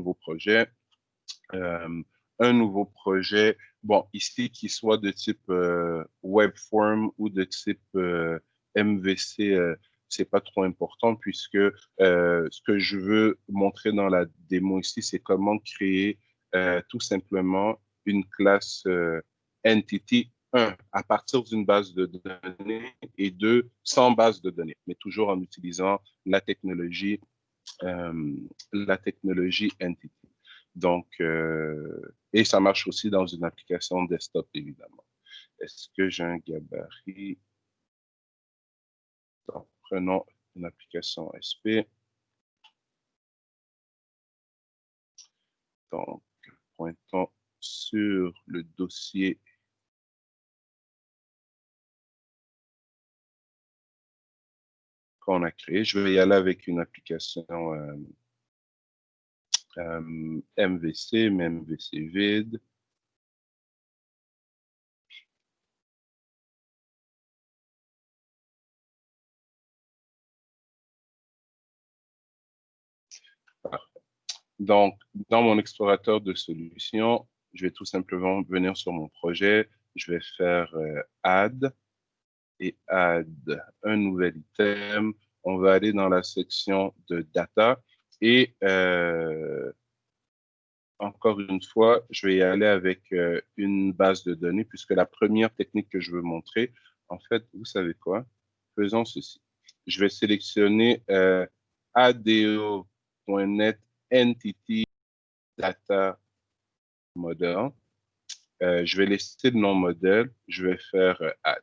nouveau projet. Un nouveau projet, bon, ici, qui soit de type Webform ou de type MVC, c'est pas trop important puisque ce que je veux montrer dans la démo ici, c'est comment créer tout simplement une classe Entity 1 à partir d'une base de données et 2 sans base de données, mais toujours en utilisant la technologie Entity. Donc, et ça marche aussi dans une application desktop, évidemment. Est-ce que j'ai un gabarit? Donc, prenons une application SP. Donc, pointons sur le dossier qu'on a créé. Je vais y aller avec une application MVC, mais MVC vide. Donc, dans mon explorateur de solutions, je vais tout simplement venir sur mon projet. Je vais faire Add et Add un nouvel item. On va aller dans la section de Data et encore une fois, je vais y aller avec une base de données puisque la première technique que je veux montrer, en fait, vous savez quoi? Faisons ceci. Je vais sélectionner ADO.NET Entity Data Model. Je vais laisser le nom modèle. Je vais faire Add.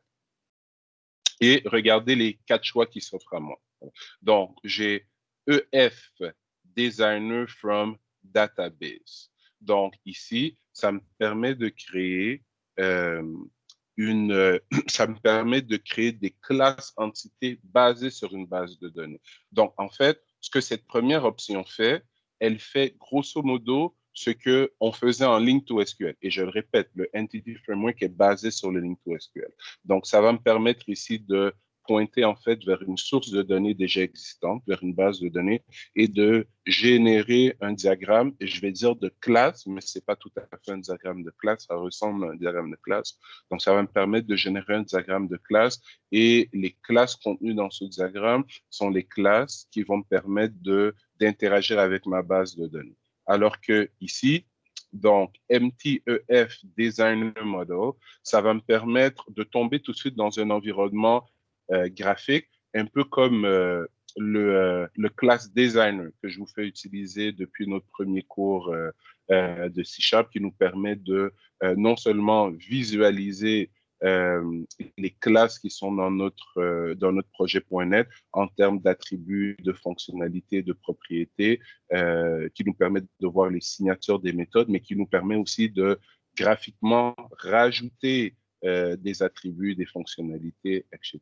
Et regardez les 4 choix qui s'offrent à moi. Donc, j'ai EF Designer from Database. Donc, ici, ça me permet de créer ça me permet de créer des classes entités basées sur une base de données. Donc, en fait, ce que cette première option fait, elle fait grosso modo ce qu'on faisait en Link2SQL. Et je le répète, le Entity Framework est basé sur le Link2SQL. Donc, ça va me permettre ici de pointer en fait vers une source de données déjà existante, vers une base de données et de générer un diagramme, et je vais dire de classe, mais c'est pas tout à fait un diagramme de classe, ça ressemble à un diagramme de classe. Donc, ça va me permettre de générer un diagramme de classe et les classes contenues dans ce diagramme sont les classes qui vont me permettre d'interagir avec ma base de données. Alors que ici, donc, MTEF Designer Model, ça va me permettre de tomber tout de suite dans un environnement graphique, un peu comme le class designer que je vous fais utiliser depuis notre premier cours de C# qui nous permet de non seulement visualiser les classes qui sont dans notre projet.NET en termes d'attributs, de fonctionnalités, de propriétés, qui nous permettent de voir les signatures des méthodes, mais qui nous permet aussi de graphiquement rajouter des attributs, des fonctionnalités, etc.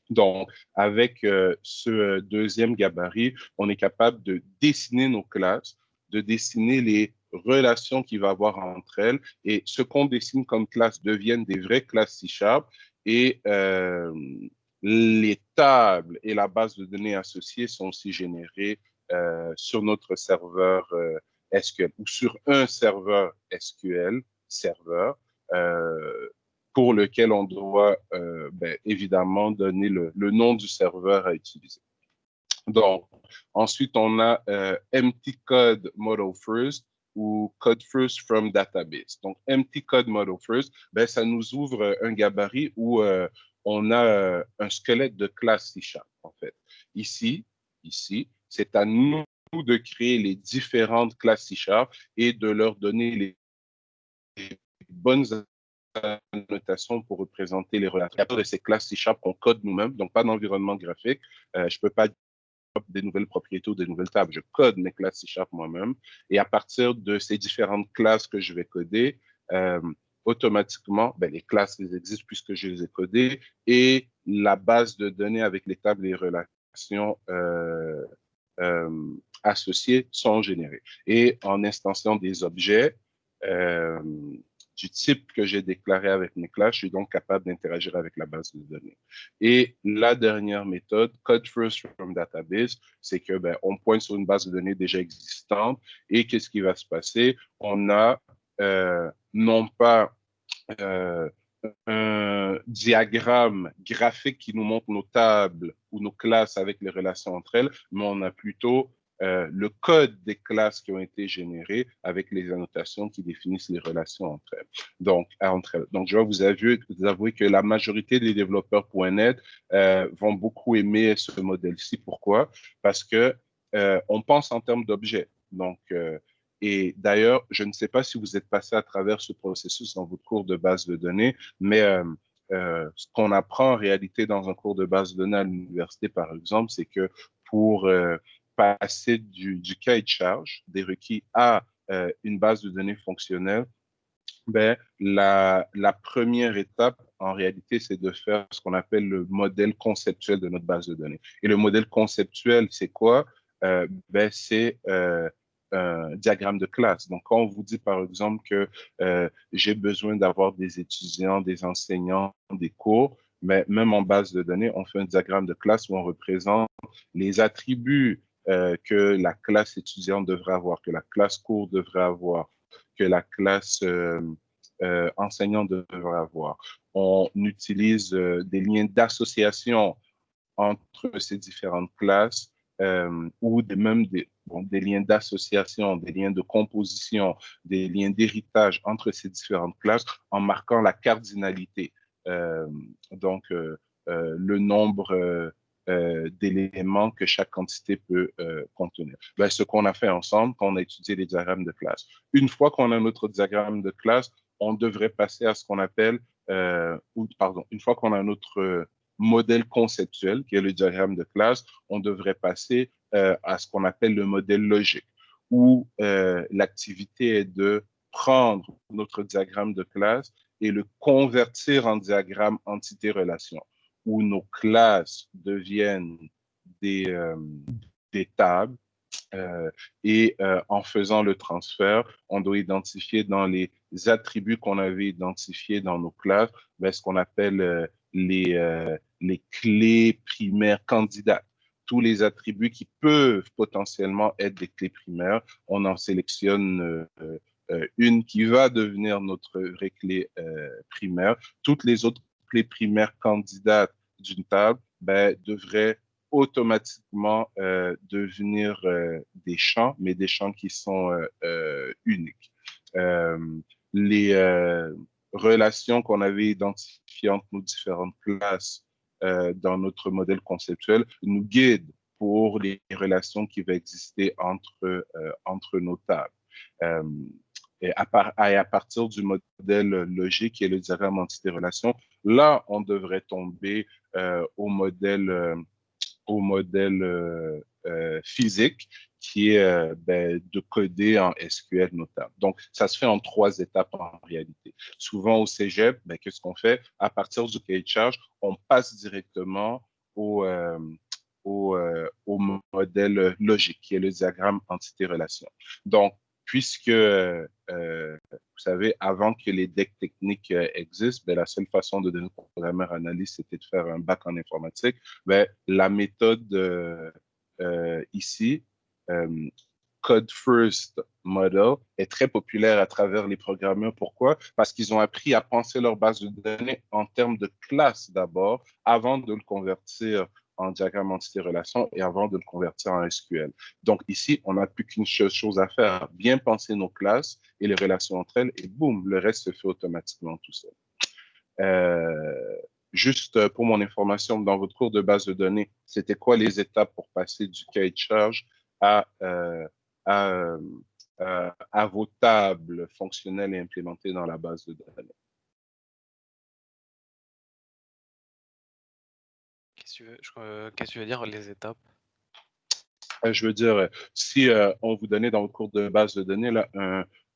Donc, avec ce deuxième gabarit, on est capable de dessiner nos classes, de dessiner les relations qu'il va y avoir entre elles, et ce qu'on dessine comme classe deviennent des vraies classes C# et les tables et la base de données associées sont aussi générées sur notre serveur SQL ou sur un serveur SQL serveur pour lequel on doit évidemment donner le nom du serveur à utiliser. Donc, ensuite, on a Empty Code Model First ou Code First from Database. Donc, Empty Code Model First, ça nous ouvre un gabarit où on a un squelette de classe C#, en fait. Ici, c'est à nous de créer les différentes classes C# et de leur donner les bonnes annotations pour représenter les relations. À partir de ces classes C# qu'on code nous-mêmes, donc pas d'environnement graphique. Je peux pas des nouvelles propriétés ou des nouvelles tables. Je code mes classes C# moi-même. Et à partir de ces différentes classes que je vais coder, automatiquement, les classes elles existent puisque je les ai codées et la base de données avec les tables et les relations associées sont générées. Et en instanciant des objets, du type que j'ai déclaré avec mes classes, je suis donc capable d'interagir avec la base de données. Et la dernière méthode, Code First from Database, c'est que on pointe sur une base de données déjà existante et qu'est-ce qui va se passer? On a non pas un diagramme graphique qui nous montre nos tables ou nos classes avec les relations entre elles, mais on a plutôt le code des classes qui ont été générées avec les annotations qui définissent les relations entre elles. Donc, je vais vous avouer que la majorité des développeurs .NET vont beaucoup aimer ce modèle-ci. Pourquoi? Parce que on pense en termes d'objets. Donc, et d'ailleurs, je ne sais pas si vous êtes passé à travers ce processus dans votre cours de base de données, mais ce qu'on apprend en réalité dans un cours de base de données à l'université, par exemple, c'est que pour passer du cahier de charge des requis à une base de données fonctionnelle, la première étape, en réalité, c'est de faire ce qu'on appelle le modèle conceptuel de notre base de données. Et le modèle conceptuel, c'est quoi? C'est un diagramme de classe. Donc, quand on vous dit, par exemple, que j'ai besoin d'avoir des étudiants, des enseignants, des cours, mais même en base de données, on fait un diagramme de classe où on représente les attributs que la classe étudiante devrait avoir, que la classe cours devrait avoir, que la classe enseignante devrait avoir. On utilise des liens d'association entre ces différentes classes ou même des liens d'association, des liens de composition, des liens d'héritage entre ces différentes classes en marquant la cardinalité. Le nombre d'éléments que chaque quantité peut contenir. Ce qu'on a fait ensemble quand on a étudié les diagrammes de classe. Une fois qu'on a notre diagramme de classe, on devrait passer à ce qu'on appelle, une fois qu'on a notre modèle conceptuel, qui est le diagramme de classe, on devrait passer à ce qu'on appelle le modèle logique, où l'activité est de prendre notre diagramme de classe et le convertir en diagramme entité-relation, où nos classes deviennent des, des tables et en faisant le transfert, on doit identifier dans les attributs qu'on avait identifiés dans nos classes, ce qu'on appelle les clés primaires candidates. Tous les attributs qui peuvent potentiellement être des clés primaires, on en sélectionne une qui va devenir notre vraie clé primaire. Toutes les autres clés primaires candidates d'une table devraient automatiquement devenir des champs, mais des champs qui sont uniques. Les relations qu'on avait identifiées entre nos différentes classes dans notre modèle conceptuel nous guident pour les relations qui vont exister entre nos tables. Et à partir du modèle logique qui est le diagramme entité-relation, là, on devrait tomber au modèle physique qui est de coder en SQL notable. Donc, ça se fait en 3 étapes en réalité. Souvent au cégep, qu'est-ce qu'on fait? À partir du cahier de charge, on passe directement au modèle logique, qui est le diagramme entité-relation. Donc, puisque, vous savez, avant que les decks techniques existent, la seule façon de devenir programmeur analyste, c'était de faire un bac en informatique. La méthode ici, Code First Model, est très populaire à travers les programmeurs. Pourquoi? Parce qu'ils ont appris à penser leur base de données en termes de classe d'abord, avant de le convertir en diagramme entité-relation et avant de le convertir en SQL. Donc ici, on n'a plus qu'une chose à faire, bien penser nos classes et les relations entre elles, et boum, le reste se fait automatiquement tout seul. Juste pour mon information, dans votre cours de base de données, c'était quoi les étapes pour passer du cahier de charge à, à, à vos tables fonctionnelles et implémentées dans la base de données? Qu'est-ce que tu veux dire, les étapes? Je veux dire, si on vous donnait dans votre cours de base de données là,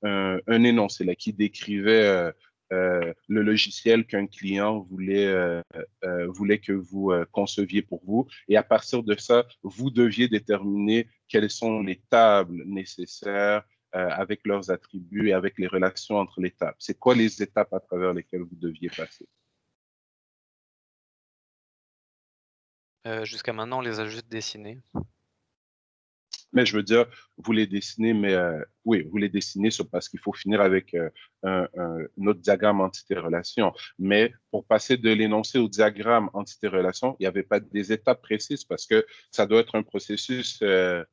un énoncé là, qui décrivait le logiciel qu'un client voulait que vous conceviez pour vous, et à partir de ça, vous deviez déterminer quelles sont les tables nécessaires avec leurs attributs et avec les relations entre les tables. C'est quoi les étapes à travers lesquelles vous deviez passer? Jusqu'à maintenant, on les a juste dessinés. Mais je veux dire, vous les dessinez, mais oui, vous les dessinez parce qu'il faut finir avec notre diagramme entité-relation. Mais pour passer de l'énoncé au diagramme entité-relation, il n'y avait pas des étapes précises parce que ça doit être un processus euh,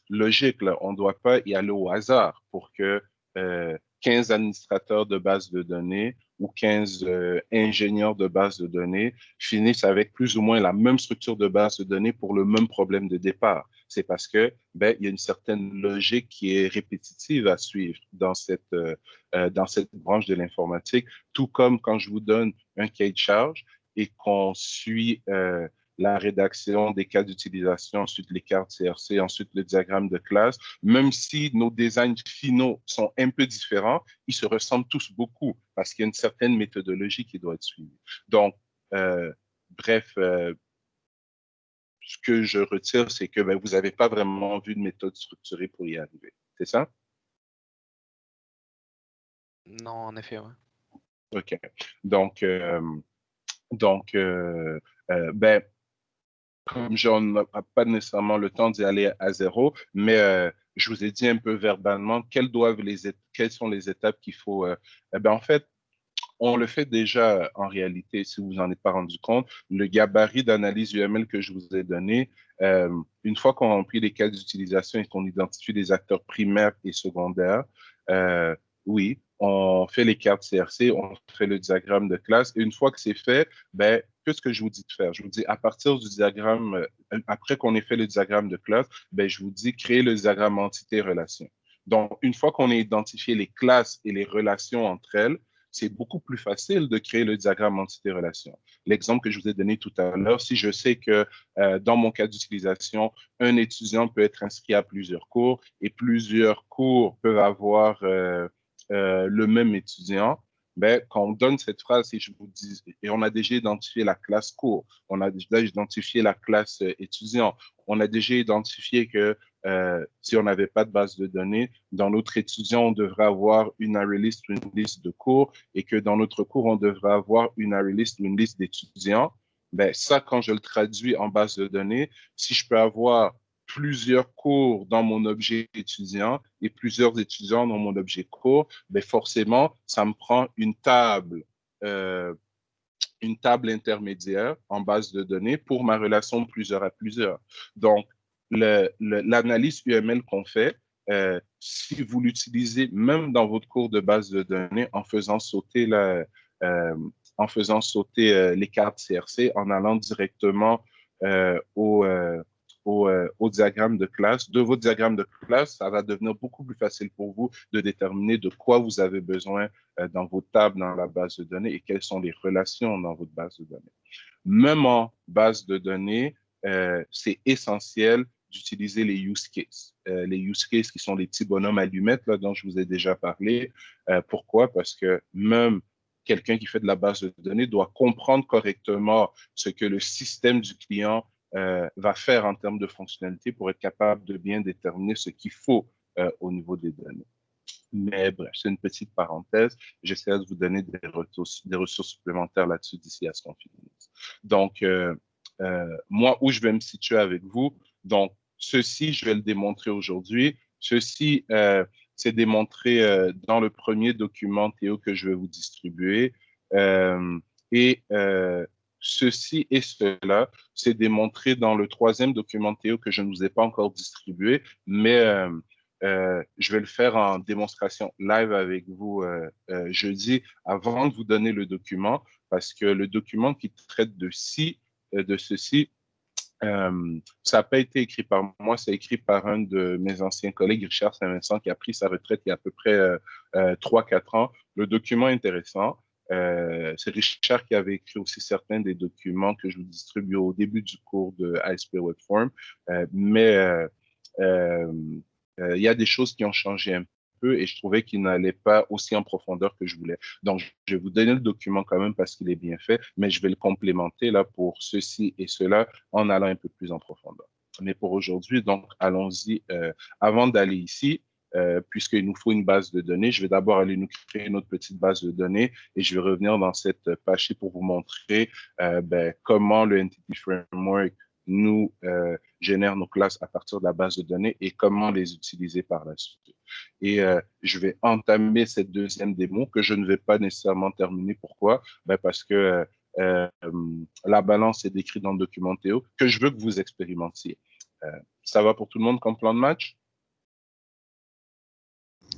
logique, là. On ne doit pas y aller au hasard pour que 15 administrateurs de base de données ou 15 ingénieurs de base de données finissent avec plus ou moins la même structure de base de données pour le même problème de départ. C'est parce que il y a une certaine logique qui est répétitive à suivre dans cette branche de l'informatique, tout comme quand je vous donne un cahier de charge et qu'on suit la rédaction des cas d'utilisation, ensuite les cartes CRC, ensuite le diagramme de classe. Même si nos designs finaux sont un peu différents, ils se ressemblent tous beaucoup parce qu'il y a une certaine méthodologie qui doit être suivie. Donc, bref, ce que je retire, c'est que vous n'avez pas vraiment vu de méthode structurée pour y arriver. C'est ça? Non, en effet, ouais. OK. Donc, donc comme je n'ai pas nécessairement le temps d'y aller à zéro, mais je vous ai dit un peu verbalement quelles sont les étapes qu'il faut. En fait, on le fait déjà en réalité, si vous n'en êtes pas rendu compte. Le gabarit d'analyse UML que je vous ai donné, une fois qu'on remplit les cas d'utilisation et qu'on identifie les acteurs primaires et secondaires, oui, on fait les cartes CRC, on fait le diagramme de classe. Et une fois que c'est fait, qu'est-ce que je vous dis de faire? Je vous dis à partir du diagramme, après qu'on ait fait le diagramme de classe, je vous dis créer le diagramme entité-relation. Donc, une fois qu'on a identifié les classes et les relations entre elles, c'est beaucoup plus facile de créer le diagramme entité-relation. L'exemple que je vous ai donné tout à l'heure, si je sais que dans mon cas d'utilisation, un étudiant peut être inscrit à plusieurs cours et plusieurs cours peuvent avoir le même étudiant, quand on donne cette phrase et je vous dis, et on a déjà identifié la classe cours, on a déjà identifié la classe étudiant, on a déjà identifié que si on n'avait pas de base de données, dans notre étudiant, on devrait avoir une array list ou une liste de cours et que dans notre cours, on devrait avoir une array list ou une liste d'étudiants. Ça, quand je le traduis en base de données, si je peux avoir plusieurs cours dans mon objet étudiant et plusieurs étudiants dans mon objet cours, forcément, ça me prend une table intermédiaire en base de données pour ma relation plusieurs à plusieurs. Donc, l'analyse UML qu'on fait, si vous l'utilisez même dans votre cours de base de données en faisant sauter les cartes CRC, en allant directement au diagramme de classe. De votre diagramme de classe, ça va devenir beaucoup plus facile pour vous de déterminer de quoi vous avez besoin dans vos tables, dans la base de données et quelles sont les relations dans votre base de données. Même en base de données, c'est essentiel d'utiliser les use cases. Les use cases qui sont les petits bonhommes allumettes là, dont je vous ai déjà parlé. Pourquoi? Parce que même quelqu'un qui fait de la base de données doit comprendre correctement ce que le système du client va faire en termes de fonctionnalité pour être capable de bien déterminer ce qu'il faut au niveau des données. Mais bref, c'est une petite parenthèse. J'essaie de vous donner des ressources supplémentaires là-dessus d'ici à ce qu'on finisse. Donc, moi, où je vais me situer avec vous, donc, ceci, je vais le démontrer aujourd'hui. Ceci, c'est démontré dans le premier document Théo que je vais vous distribuer. Et ceci et cela, c'est démontré dans le troisième document Théo que je ne vous ai pas encore distribué, mais je vais le faire en démonstration live avec vous jeudi avant de vous donner le document, parce que le document qui traite de ceci, ça n'a pas été écrit par moi, c'est écrit par un de mes anciens collègues, Richard Saint-Vincent, qui a pris sa retraite il y a à peu près 3-4 ans. Le document est intéressant. C'est Richard qui avait écrit aussi certains des documents que je vous distribue au début du cours de ASP Webform, mais il y a des choses qui ont changé un peu et je trouvais qu'il n'allait pas aussi en profondeur que je voulais. Donc, je vais vous donner le document quand même parce qu'il est bien fait, mais je vais le complémenter là pour ceci et cela en allant un peu plus en profondeur. Mais pour aujourd'hui, donc, allons-y. Avant d'aller ici, puisqu'il nous faut une base de données. Je vais d'abord aller nous créer une autre petite base de données et je vais revenir dans cette page pour vous montrer comment le Entity Framework nous génère nos classes à partir de la base de données et comment les utiliser par la suite. Et je vais entamer cette deuxième démo que je ne vais pas nécessairement terminer. Pourquoi? Parce que la balance est décrite dans le document Théo que je veux que vous expérimentiez. Ça va pour tout le monde comme plan de match?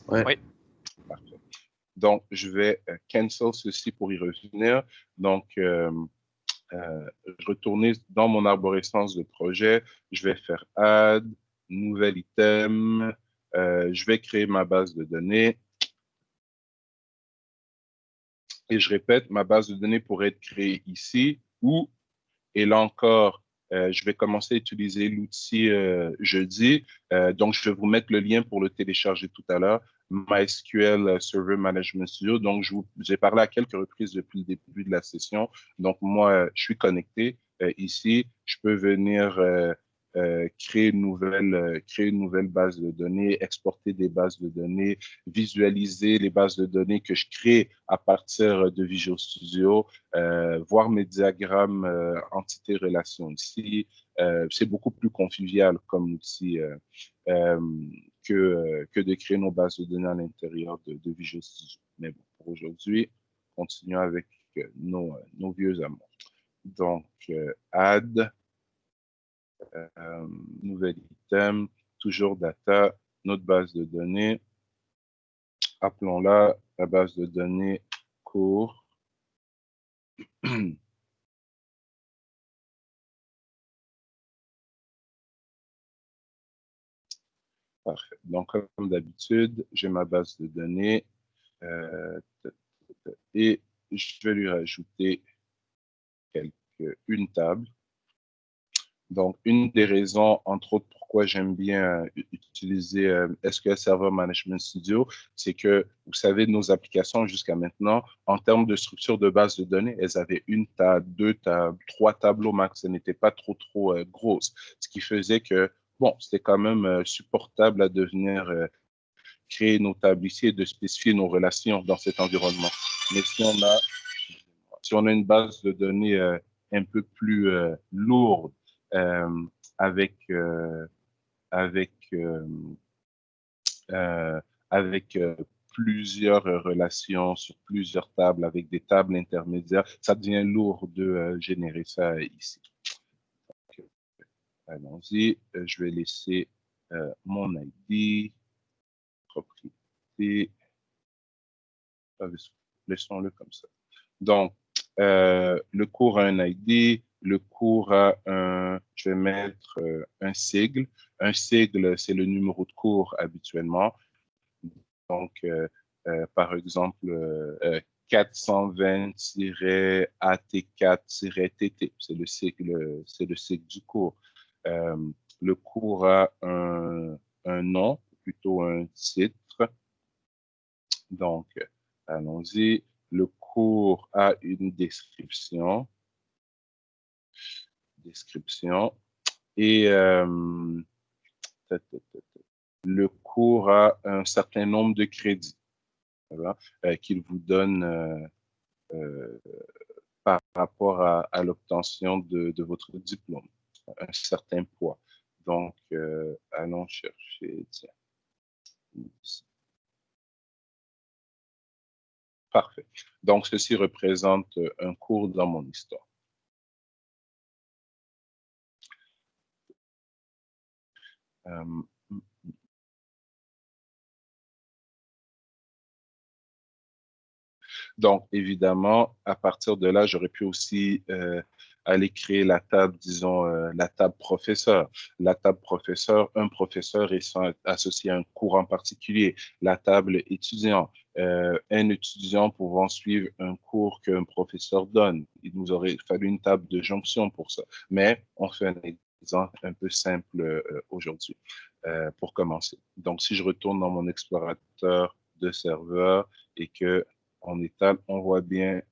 Oui. Parfait. Donc, je vais cancel ceci pour y revenir. Donc, retourner dans mon arborescence de projet. Je vais faire add, nouvel item. Je vais créer ma base de données. Et je répète, ma base de données pourrait être créée ici ou, et là encore, je vais commencer à utiliser l'outil jeudi. Donc, je vais vous mettre le lien pour le télécharger tout à l'heure. MySQL Server Management Studio. Donc, j'ai parlé à quelques reprises depuis le début de la session. Donc, moi, je suis connecté ici. Je peux venir créer une nouvelle base de données, exporter des bases de données, visualiser les bases de données que je crée à partir de Visual Studio, voir mes diagrammes entité-relation ici. C'est beaucoup plus convivial comme outil que de créer nos bases de données à l'intérieur de Visual Studio. Mais bon, pour aujourd'hui, continuons avec nos vieux amours. Donc, add, nouvel item, toujours data, notre base de données. Appelons-la la base de données cours. Parfait. Donc, comme d'habitude, j'ai ma base de données et je vais lui rajouter une table. Donc, une des raisons, entre autres, pourquoi j'aime bien utiliser SQL Server Management Studio, c'est que, vous savez, nos applications jusqu'à maintenant, en termes de structure de base de données, elles avaient une table, deux tables, trois tableaux max. Elles n'étaient pas trop grosses. Ce qui faisait que, bon, c'était quand même supportable à devenir créer nos tables ici et de spécifier nos relations dans cet environnement. Mais si on a une base de données un peu plus lourde, avec avec avec plusieurs relations sur plusieurs tables, avec des tables intermédiaires, ça devient lourd de générer ça ici. Allons-y, je vais laisser mon ID, propriété, laissons-le comme ça. Donc, le cours a un ID, le cours a je vais mettre un sigle. Un sigle, c'est le numéro de cours habituellement. Donc, par exemple, 420-AT4-TT, c'est le sigle du cours. Le cours a un nom, plutôt un titre. Donc, allons-y. Le cours a une description. Et le cours a un certain nombre de crédits, voilà, qu'il vous donne par rapport à l'obtention de votre diplôme, un certain poids. Donc, allons chercher, tiens, ici. Parfait. Donc, ceci représente un cours dans mon histoire. Donc, évidemment, à partir de là, j'aurais pu aussi aller créer la table, disons, la table professeur. La table professeur, un professeur est associé à un cours en particulier. La table étudiant, un étudiant pouvant suivre un cours qu'un professeur donne. Il nous aurait fallu une table de jonction pour ça. Mais on fait un exemple un peu simple aujourd'hui pour commencer. Donc, si je retourne dans mon explorateur de serveur et que on étale, on voit bien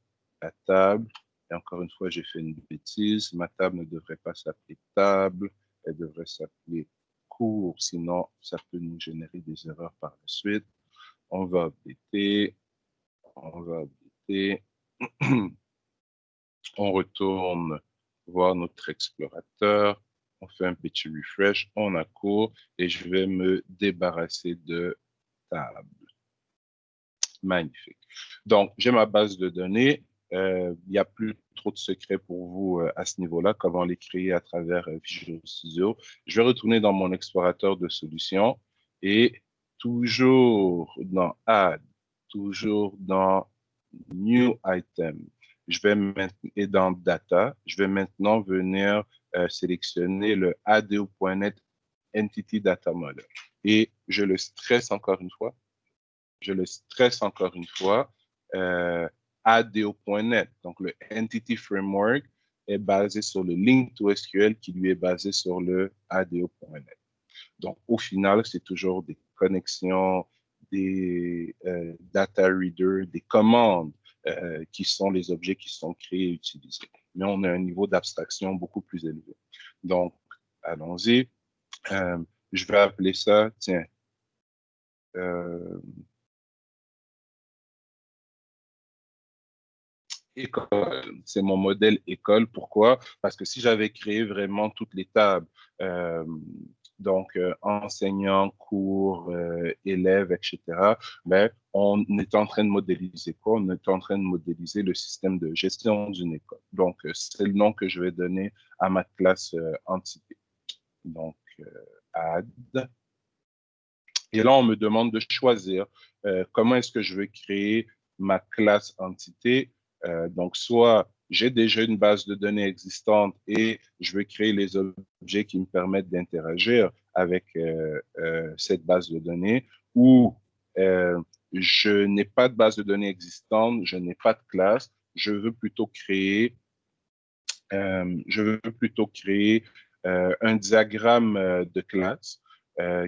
la table. Et encore une fois, j'ai fait une bêtise. Ma table ne devrait pas s'appeler table. Elle devrait s'appeler court, sinon ça peut nous générer des erreurs par la suite. On va updater, on va updater. On retourne voir notre explorateur, on fait un petit refresh, on a court et je vais me débarrasser de table. Magnifique. Donc, j'ai ma base de données. Il n'y a plus trop de secrets pour vous à ce niveau-là, comment les créer à travers Visual Studio. Je vais retourner dans mon explorateur de solutions et toujours dans Add, toujours dans New Item, et dans Data, je vais maintenant venir sélectionner le ADO.NET Entity Data Model. Et je le stresse encore une fois. ADO.NET, donc le Entity Framework, est basé sur le Link to SQL qui lui est basé sur le ADO.NET. Donc, au final, c'est toujours des connexions, des data readers, des commandes qui sont les objets qui sont créés et utilisés. Mais on a un niveau d'abstraction beaucoup plus élevé. Donc, allons-y. Je vais appeler ça, tiens, école. C'est mon modèle école. Pourquoi? Parce que si j'avais créé vraiment toutes les tables, donc enseignants, cours, élèves, etc., ben, on est en train de modéliser quoi? On est en train de modéliser le système de gestion d'une école. Donc, c'est le nom que je vais donner à ma classe entité. Donc, add. Et là, on me demande de choisir comment est-ce que je veux créer ma classe entité. Donc, soit j'ai déjà une base de données existante et je veux créer les objets qui me permettent d'interagir avec cette base de données, ou je n'ai pas de base de données existante, je n'ai pas de classe, je veux plutôt créer un diagramme de classe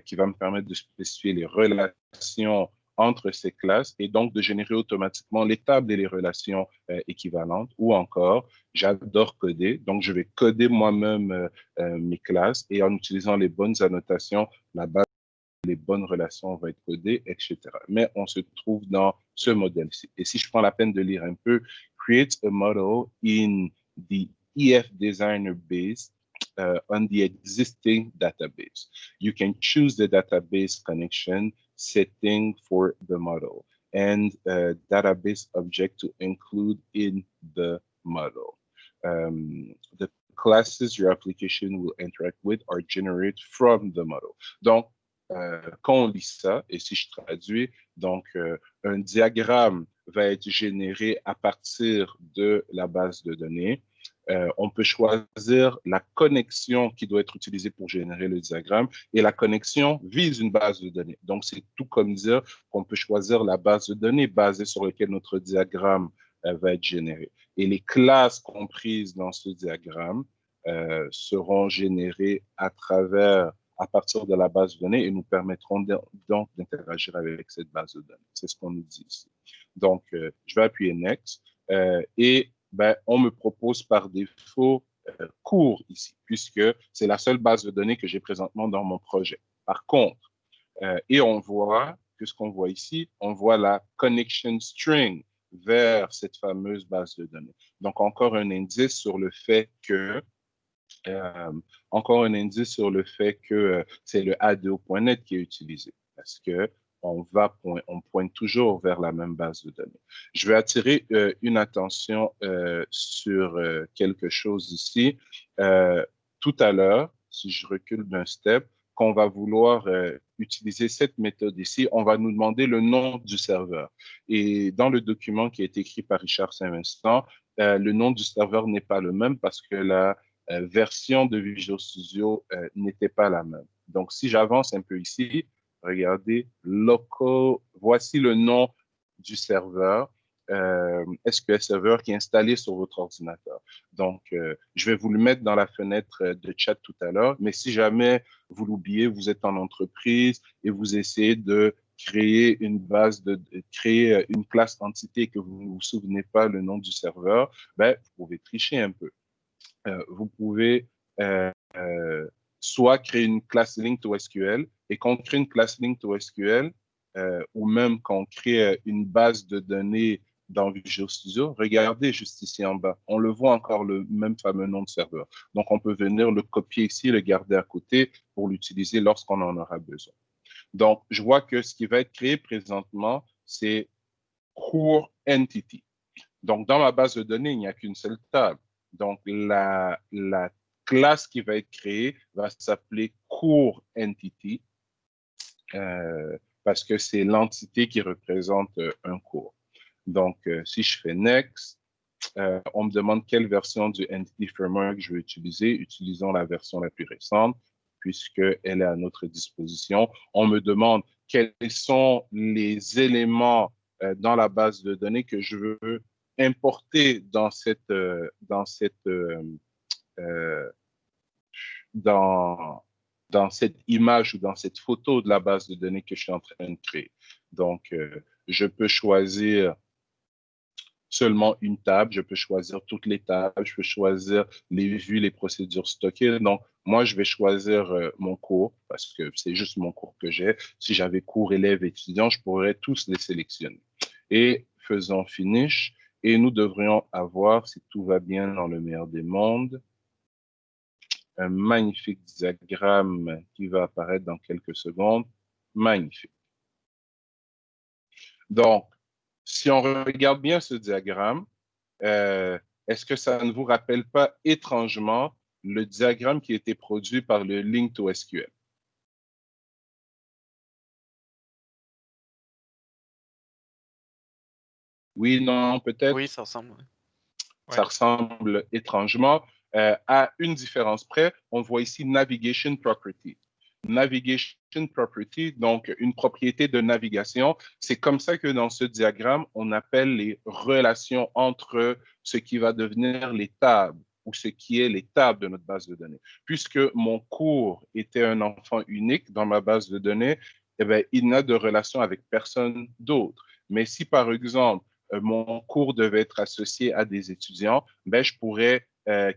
qui va me permettre de spécifier les relations entre ces classes et donc de générer automatiquement les tables et les relations équivalentes. Ou encore, j'adore coder, donc je vais coder moi-même mes classes et en utilisant les bonnes annotations, la base les bonnes relations vont être codées, etc. Mais on se trouve dans ce modèle-ci. Et si je prends la peine de lire un peu, create a model in the EF Designer base on the existing database. You can choose the database connection setting for the model and database object to include in the model. The classes your application will interact with are generated from the model. Donc, quand on lit ça, et si je traduis, donc un diagramme va être généré à partir de la base de données. On peut choisir la connexion qui doit être utilisée pour générer le diagramme et la connexion vise une base de données. Donc, c'est tout comme dire qu'on peut choisir la base de données basée sur laquelle notre diagramme va être généré. Et les classes comprises dans ce diagramme seront générées à partir de la base de données et nous permettront donc d'interagir avec cette base de données. C'est ce qu'on nous dit ici. Donc, je vais appuyer Next et ben, on me propose par défaut cours ici, puisque c'est la seule base de données que j'ai présentement dans mon projet. Par contre, et on voit que ce qu'on voit ici, on voit la connection string vers cette fameuse base de données. Donc, encore un indice sur le fait que c'est le ADO.NET qui est utilisé parce que on pointe toujours vers la même base de données. Je vais attirer une attention sur quelque chose ici. Tout à l'heure, si je recule d'un step, qu'on va vouloir utiliser cette méthode ici, on va nous demander le nom du serveur. Et dans le document qui a été écrit par Richard Saint-Vincent, le nom du serveur n'est pas le même parce que la version de Visual Studio n'était pas la même. Donc, si j'avance un peu ici, regardez, local, voici le nom du serveur, SQL Server qui est installé sur votre ordinateur. Donc, je vais vous le mettre dans la fenêtre de chat tout à l'heure, mais si jamais vous l'oubliez, vous êtes en entreprise et vous essayez de créer une classe entité que vous ne vous souvenez pas le nom du serveur, ben, vous pouvez tricher un peu. Vous pouvez soit créer une classe linked to SQL. Et quand on crée une classe linked to SQL, ou même quand on crée une base de données dans Visual Studio, regardez juste ici en bas. On le voit encore, le même fameux nom de serveur. Donc, on peut venir le copier ici, le garder à côté pour l'utiliser lorsqu'on en aura besoin. Donc, je vois que ce qui va être créé présentement, c'est Core Entity. Donc, dans ma base de données, il n'y a qu'une seule table. Donc, la classe qui va être créée va s'appeler Core Entity parce que c'est l'entité qui représente un cours. Donc, si je fais Next, on me demande quelle version du Entity Framework je veux utiliser. Utilisons la version la plus récente, puisqu'elle est à notre disposition. On me demande quels sont les éléments dans la base de données que je veux importer dans cette image ou dans cette photo de la base de données que je suis en train de créer. Donc, je peux choisir seulement une table, je peux choisir toutes les tables, je peux choisir les vues, les procédures stockées. Donc, moi, je vais choisir mon cours parce que c'est juste mon cours que j'ai. Si j'avais cours élèves, étudiants, je pourrais tous les sélectionner. Et faisons finish. Et nous devrions avoir, si tout va bien dans le meilleur des mondes, un magnifique diagramme qui va apparaître dans quelques secondes. Magnifique. Donc, si on regarde bien ce diagramme, est-ce que ça ne vous rappelle pas étrangement le diagramme qui a été produit par le Link to SQL? Oui, non, peut-être. Oui, ça ressemble. Ça ressemble étrangement. À une différence près, on voit ici Navigation Property. Navigation Property, donc une propriété de navigation. C'est comme ça que dans ce diagramme, on appelle les relations entre ce qui va devenir les tables ou ce qui est les tables de notre base de données. Puisque mon cours était un enfant unique dans ma base de données, eh bien, il n'a de relation avec personne d'autre. Mais si, par exemple, mon cours devait être associé à des étudiants, ben, je pourrais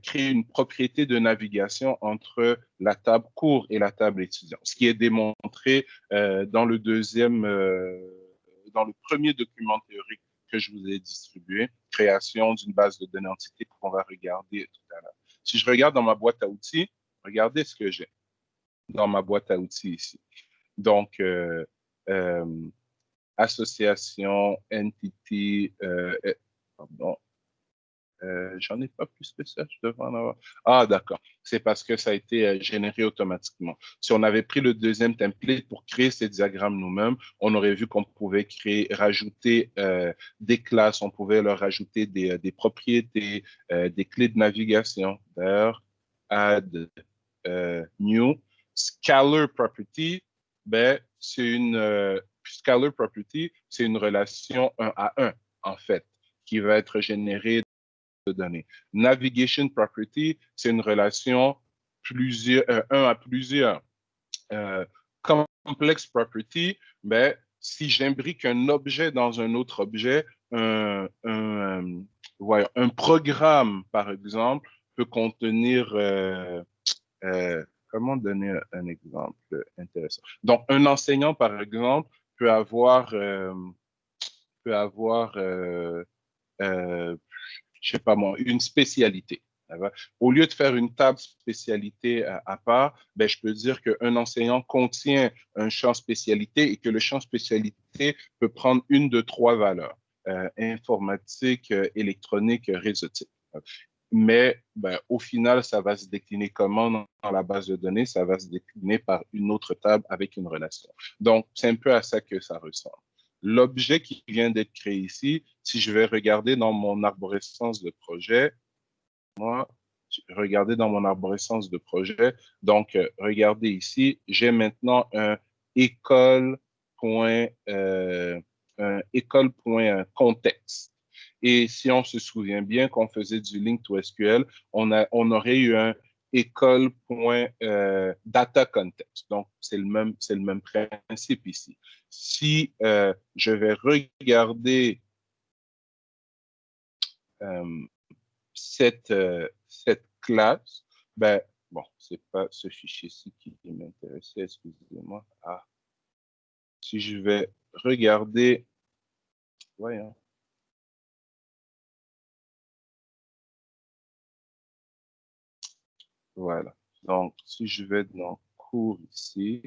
créer une propriété de navigation entre la table cours et la table étudiant, ce qui est démontré dans le premier document théorique que je vous ai distribué, création d'une base de données entité qu'on va regarder tout à l'heure. Si je regarde dans ma boîte à outils, regardez ce que j'ai dans ma boîte à outils ici. Donc, association, entity, pardon, j'en ai pas plus que ça, je devrais en avoir. Ah, d'accord. C'est parce que ça a été généré automatiquement. Si on avait pris le deuxième template pour créer ces diagrammes nous-mêmes, on aurait vu qu'on pouvait rajouter des classes, on pouvait leur rajouter des propriétés, des clés de navigation. D'ailleurs, add new. Scalar property, ben, Scalar property, c'est une relation 1 à 1, en fait, qui va être générée de données. Navigation property, c'est une relation 1 à plusieurs. Complex property, ben, si j'imbrique un objet dans un autre objet, un programme, par exemple, peut contenir comment donner un exemple intéressant? Donc, un enseignant, par exemple, peut avoir, je sais pas moi, une spécialité. Au lieu de faire une table spécialité à part, ben, je peux dire qu'un enseignant contient un champ spécialité et que le champ spécialité peut prendre une de trois valeurs, informatique, électronique, réseautique. Mais ben, au final, ça va se décliner comment dans la base de données? Ça va se décliner par une autre table avec une relation. Donc, c'est un peu à ça que ça ressemble. L'objet qui vient d'être créé ici, si je vais regarder dans mon arborescence de projet, regardez dans mon arborescence de projet, donc regardez ici, j'ai maintenant un école.contexte. Et si on se souvient bien qu'on faisait du link to SQL, on aurait eu un école.dataContext. Donc, c'est le même principe ici. Si je vais regarder cette classe, ben, bon, c'est pas ce fichier-ci qui m'intéressait, excusez-moi. Ah, si je vais regarder, voyons. Voilà. Donc, si je vais dans cours ici,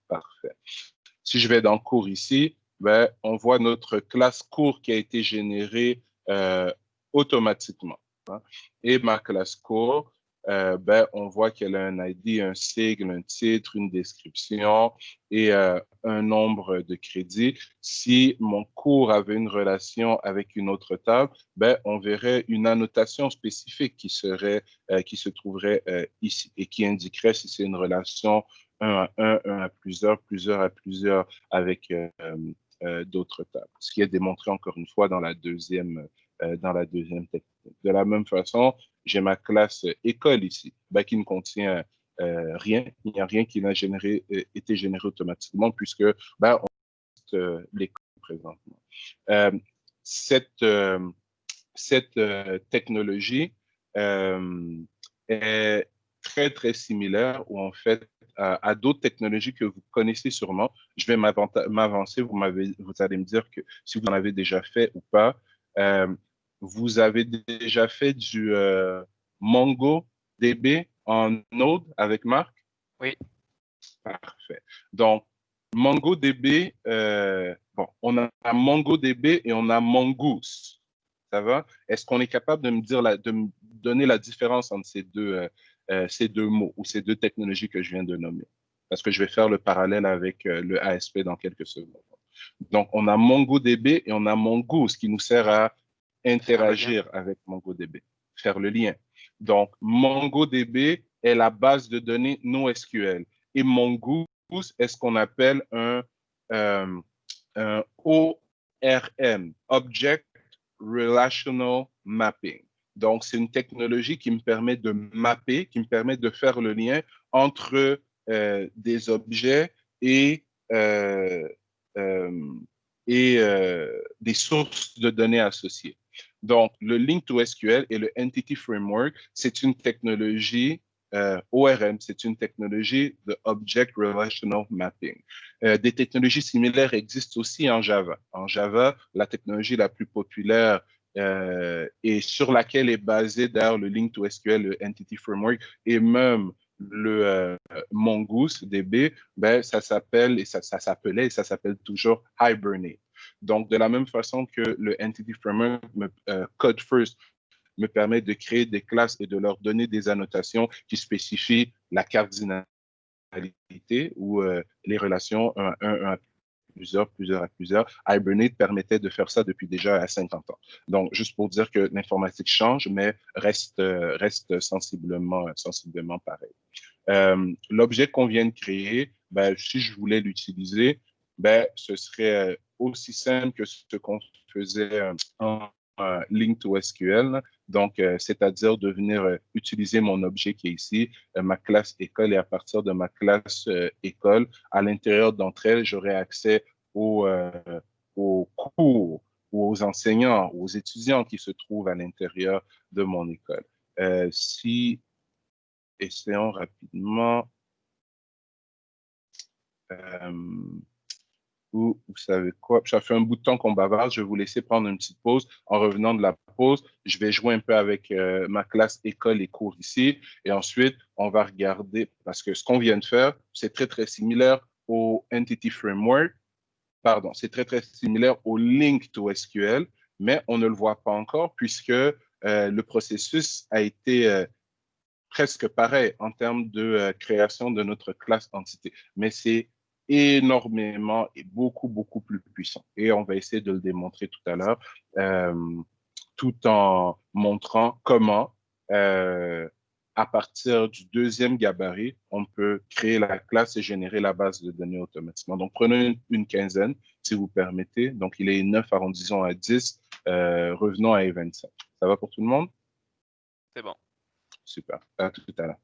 parfait. Si je vais dans cours ici, ben, on voit notre classe cours qui a été générée automatiquement, hein. Et ma classe cours, ben, on voit qu'elle a un ID, un sigle, un titre, une description et un nombre de crédits. Si mon cours avait une relation avec une autre table, ben, on verrait une annotation spécifique qui se trouverait ici et qui indiquerait si c'est une relation un à plusieurs, plusieurs à plusieurs avec d'autres tables. Ce qui est démontré encore une fois dans la deuxième technique. De la même façon, j'ai ma classe école ici, ben, qui ne contient rien. Il n'y a rien qui n'a été généré automatiquement puisque ben, on l'école présentement. Euh, cette technologie est très, très similaire ou en fait à d'autres technologies que vous connaissez sûrement. Je vais m'avancer, vous allez me dire que si vous en avez déjà fait ou pas. Vous avez déjà fait du MongoDB en Node avec Marc? Oui. Parfait. Donc, MongoDB, bon, on a MongoDB et on a Mongoose. Ça va? Est-ce qu'on est capable de me donner la différence entre ces deux mots ou ces deux technologies que je viens de nommer? Parce que je vais faire le parallèle avec le ASP dans quelques secondes. Donc, on a MongoDB et on a Mongoose qui nous sert à interagir avec MongoDB, faire le lien. Donc, MongoDB est la base de données NoSQL et Mongoose est ce qu'on appelle un ORM, Object Relational Mapping. Donc, c'est une technologie qui me permet de mapper, qui me permet de faire le lien entre des objets et, euh, euh, des sources de données associées. Donc, le Link to SQL et le Entity Framework, c'est une technologie ORM, c'est une technologie de Object Relational Mapping. Des technologies similaires existent aussi en Java. En Java, la technologie la plus populaire et sur laquelle est basé d'ailleurs le Link to SQL, le Entity Framework et même le MongoDB, ben, ça s'appelle et ça s'appelait et ça s'appelle toujours Hibernate. Donc, de la même façon que le Entity Framework, Code First, me permet de créer des classes et de leur donner des annotations qui spécifient la cardinalité ou les relations un à plusieurs à plusieurs. Hibernate permettait de faire ça depuis déjà 50 ans. Donc, juste pour dire que l'informatique change, mais reste sensiblement pareil. L'objet qu'on vient de créer, ben, si je voulais l'utiliser, ben, ce serait aussi simple que ce qu'on faisait en Link to SQL. Donc, c'est-à-dire de venir utiliser mon objet qui est ici, ma classe école, et à partir de ma classe école, à l'intérieur d'entre elles, j'aurai accès aux cours, aux enseignants, aux étudiants qui se trouvent à l'intérieur de mon école. Si essayons rapidement. Vous savez quoi? Ça fait un bout de temps qu'on bavarde. Je vais vous laisser prendre une petite pause. En revenant de la pause, je vais jouer un peu avec ma classe école et cours ici. Et ensuite, on va regarder, parce que ce qu'on vient de faire, c'est très, très similaire au Entity Framework. Pardon, c'est très, très similaire au Link to SQL, mais on ne le voit pas encore puisque le processus a été presque pareil en termes de création de notre classe entité. Mais c'est énormément et beaucoup, beaucoup plus puissant. Et on va essayer de le démontrer tout à l'heure, tout en montrant comment, à partir du deuxième gabarit, on peut créer la classe et générer la base de données automatiquement. Donc, prenons une quinzaine, si vous permettez. Donc, il est 9, arrondissons à 10, revenons à 25. Ça va pour tout le monde? C'est bon. Super. À tout à l'heure.